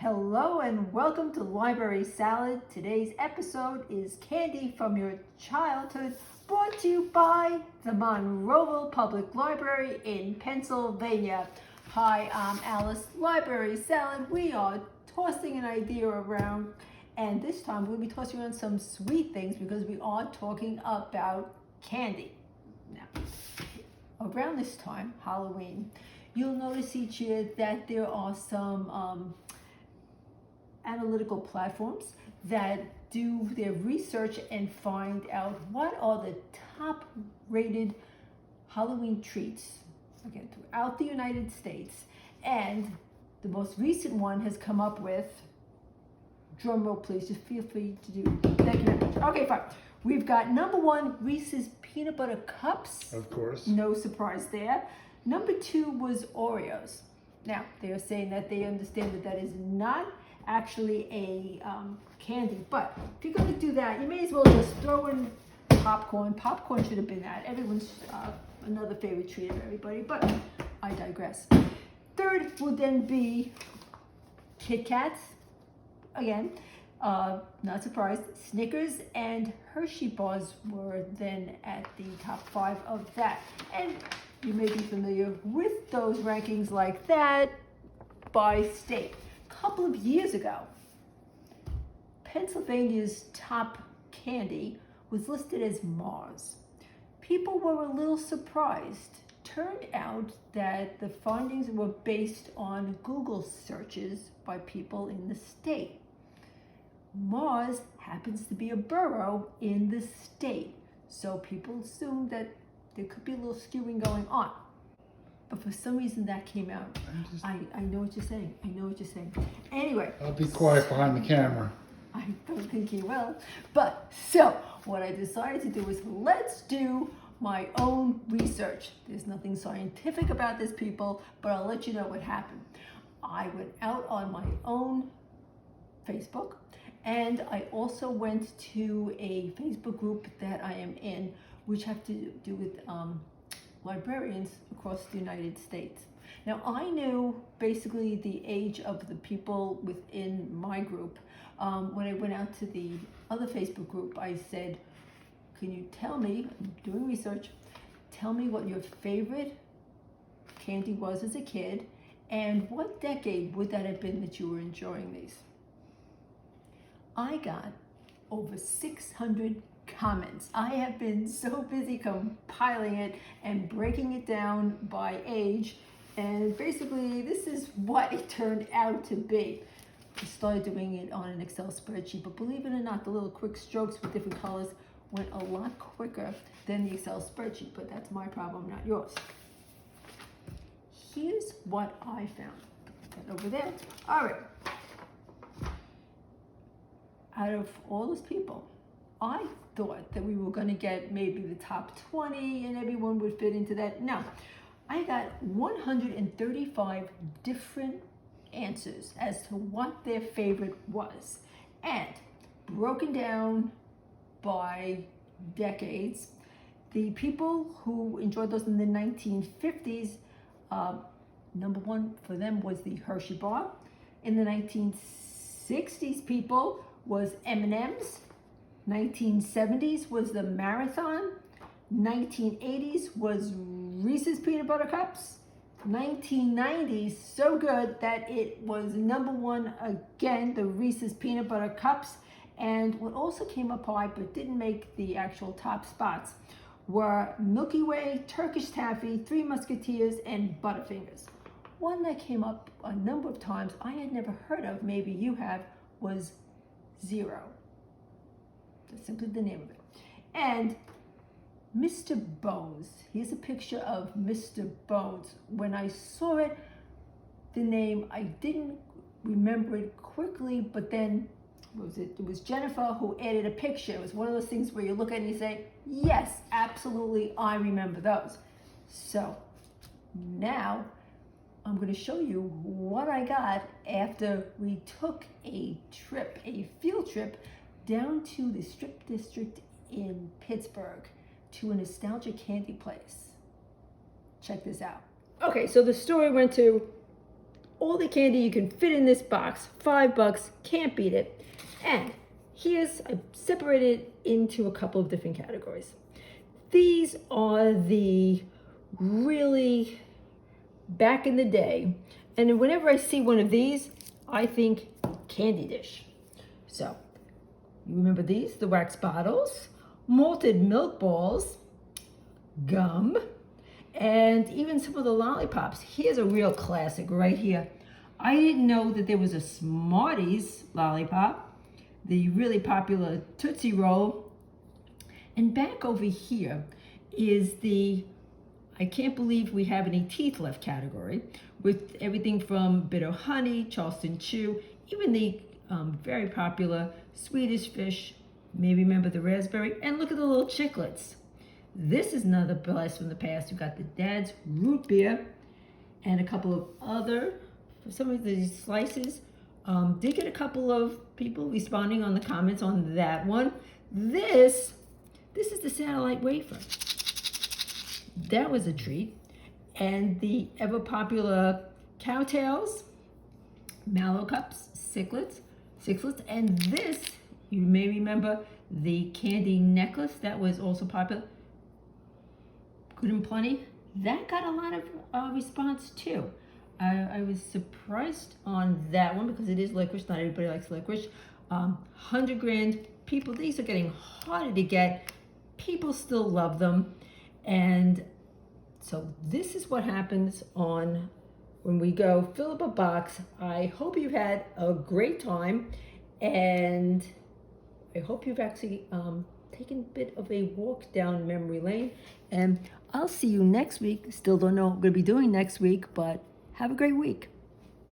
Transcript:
Hello and welcome to Library Salad. Today's episode is Candy from Your Childhood, brought to you by the Monroeville Public Library in Pennsylvania. Hi, I'm Alice. Library Salad. We are tossing an idea around, and this time we'll be tossing around some sweet things because we are talking about candy. Now, around this time, Halloween, you'll notice each year that there are some analytical platforms that do their research and find out what are the top rated Halloween treats, again, throughout the United States. And the most recent one has come up with, drum roll please, just feel free to do, thank you. Okay, fine. We've got number one, Reese's Peanut Butter Cups. Of course. No surprise there. Number two was Oreos. Now, they are saying that they understand that that is not actually a candy, but if you're going to do that, you may as well just throw in popcorn. Popcorn should have been that. Everyone's another favorite treat of everybody, but I digress. Third will then be Kit Kats. Again, not surprised. Snickers and Hershey bars were then at the top 5 of that. And you may be familiar with those rankings like that by state. Couple of years ago, Pennsylvania's top candy was listed as Mars. People were a little surprised. Turned out that the findings were based on Google searches by people in the state. Mars happens to be a borough in the state, so people assumed that there could be a little skewing going on. But for some reason that came out. I know what you're saying. I know what you're saying. Anyway. I'll be quiet behind the camera. I don't think you will. But so what I decided to do is let's do my own research. There's nothing scientific about this, people, but I'll let you know what happened. I went out on my own Facebook, and I also went to a Facebook group that I am in, which have to do with librarians across the United States. Now, I knew basically the age of the people within my group. When I went out to the other Facebook group, I said, can you tell me, I'm doing research, tell me what your favorite candy was as a kid, and what decade would that have been that you were enjoying these? I got over 600 comments. I have been so busy compiling it and breaking it down by age, and basically this is what it turned out to be. I started doing it on an Excel spreadsheet, but believe it or not, the little quick strokes with different colors went a lot quicker than the Excel spreadsheet, but that's my problem, not yours. Here's what I found. Put that over there. All right. Out of all those people, I thought that we were going to get maybe the top 20 and everyone would fit into that. No, I got 135 different answers as to what their favorite was, and broken down by decades. The people who enjoyed those in the 1950s, number one for them was the Hershey bar. In the 1960s, people was M&M's. 1970s was the Marathon. 1980s was Reese's Peanut Butter Cups. 1990s, so good that it was number one again, the Reese's Peanut Butter Cups. And what also came up high but didn't make the actual top spots were Milky Way, Turkish Taffy, Three Musketeers, and Butterfingers. One that came up a number of times I had never heard of, maybe you have, was Zero. That's simply the name of it. And Mr. Bones. Here's a picture of Mr. Bones. When I saw it, the name, I didn't remember it quickly, but then it was Jennifer who added a picture. It was one of those things where you look at it and you say, yes, absolutely, I remember those. So now I'm going to show you what I got after we took a trip, a field trip, down to the Strip District in Pittsburgh to a nostalgia candy place. Check this out. Okay, so the story went to all the candy you can fit in this box. $5, can't beat it. And I separated it into a couple of different categories. These are the really back in the day. And whenever I see one of these, I think candy dish. So, you remember these? The wax bottles, malted milk balls, gum, and even some of the lollipops. Here's a real classic right here. I didn't know that there was a Smarties lollipop, the really popular Tootsie Roll. And back over here is the I can't believe we have any teeth left category, with everything from Bitter Honey, Charleston Chew, even the very popular Swedish Fish, maybe remember the raspberry, and look at the little chiclets. This is another blast from the past. We've got the Dad's Root Beer and a couple of other, for some of these slices. Did get a couple of people responding on the comments on that one. This is the satellite wafer. That was a treat. And the ever popular Cowtails, Mallow Cups, Sixlets, and this, you may remember the candy necklace that was also popular. Good and Plenty. That got a lot of response too. I was surprised on that one because it is licorice. Not everybody likes licorice. 100 grand people. These are getting harder to get. People still love them. And so this is what happens when we go fill up a box. I hope you've had a great time, and I hope you've actually taken a bit of a walk down memory lane. And I'll see you next week. Still don't know what I'm going to be doing next week, but have a great week.